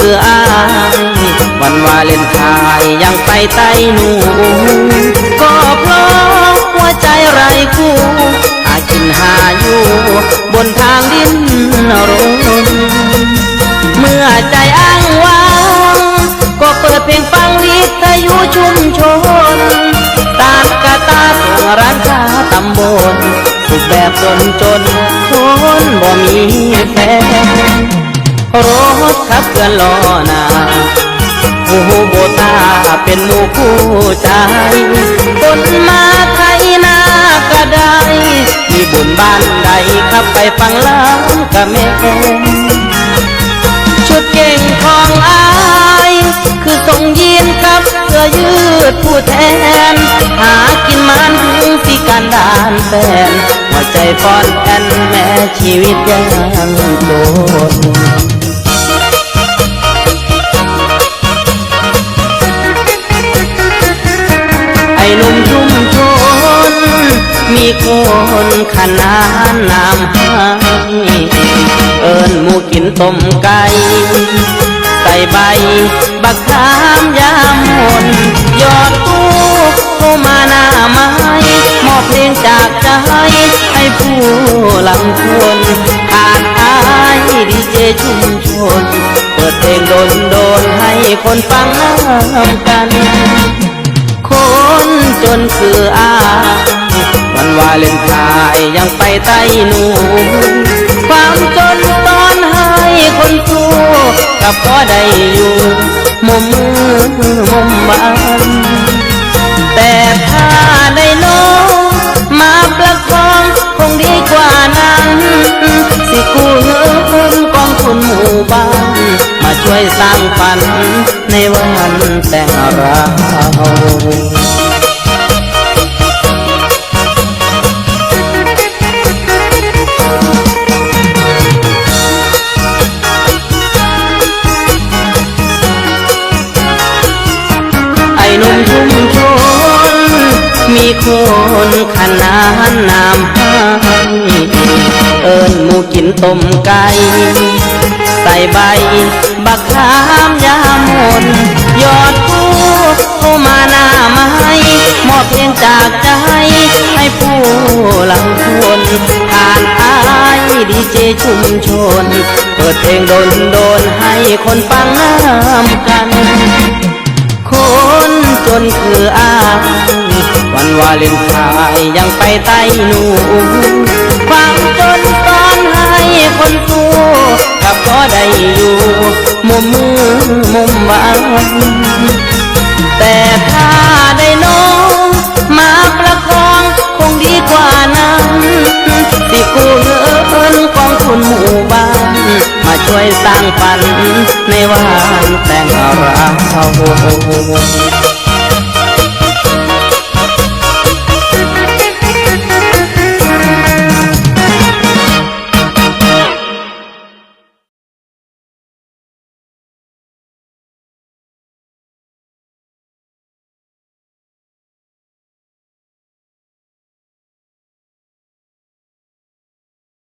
คืออายวันวาเลนไทน์ยังไปไต้หนูก็เพราะหัวใจไร้คู่หากินหาอยู่บนทางดินรงเมื่อใจอ้างว้างก็เปิดเพลงฟังวิทยุชุมชนตามกาตาส่งร้านค้าตำบลสุดแบบจนคนบ่มีแฟนรถขับเกินล้อหน้าผู้โบตาเป็นหมู่คู่ใจคนมาไทยนากระไดมีบุญบ้านใดขับไปฟังล้ำกะแม่ชุดเก่งของอายคือทรงยีนกับเสื้อยืดผู้แทนหากินมันพิการด้านแฟนหัวใจฟอนแอนแม่ชีวิตยังโดนไอ้หนุ่มชุมชนมีคนขนานนามให้เอิญหมูกินต้มไก่ใส่ใบบักขามยามหนยอดตู้เข้ามาหน้าไม้มอบเพลงจากใจให้ผู้หลังคนขาดอายดีเจชุมชนเปิดเพลงโดนให้คนฟังน้ำกันคนจนคืออายวันวาเลนไทน์ยังไปไต้หนูความจนตอนให้คนสู้กับก็ได้อยู่มุมบ้านแต่ถ้าได้น้องมาประคองคงดีกว่านั้นสิกู้เงินกองทุนหมู่บ้านมาช่วยสร้างฝันในวันแต่งเราหนุ่มชุมชนมีคนขนานนามให้เอิญหมูกินต้มไก่ใส่ใบบักขามยามหนยอดผู้เข้ามาหน้าไม้มอบเพลงจากใจให้ผู้หลังคนผ่านอายดีเจชุมชนเปิดเพลงโดนให้คนฟังน้ำกันคนจนคืออายวันวาเลนไทน์ยังไปไต้หนูความจนตอนให้คนสู้กับก็ได้อยู่มุมบ้านแต่ถ้าได้น้องมาประคองคงดีกว่านั้นสิกู้เงินกองทุนหมู่บ้านมาช่วยสร้างฝันในวันแต่งเรา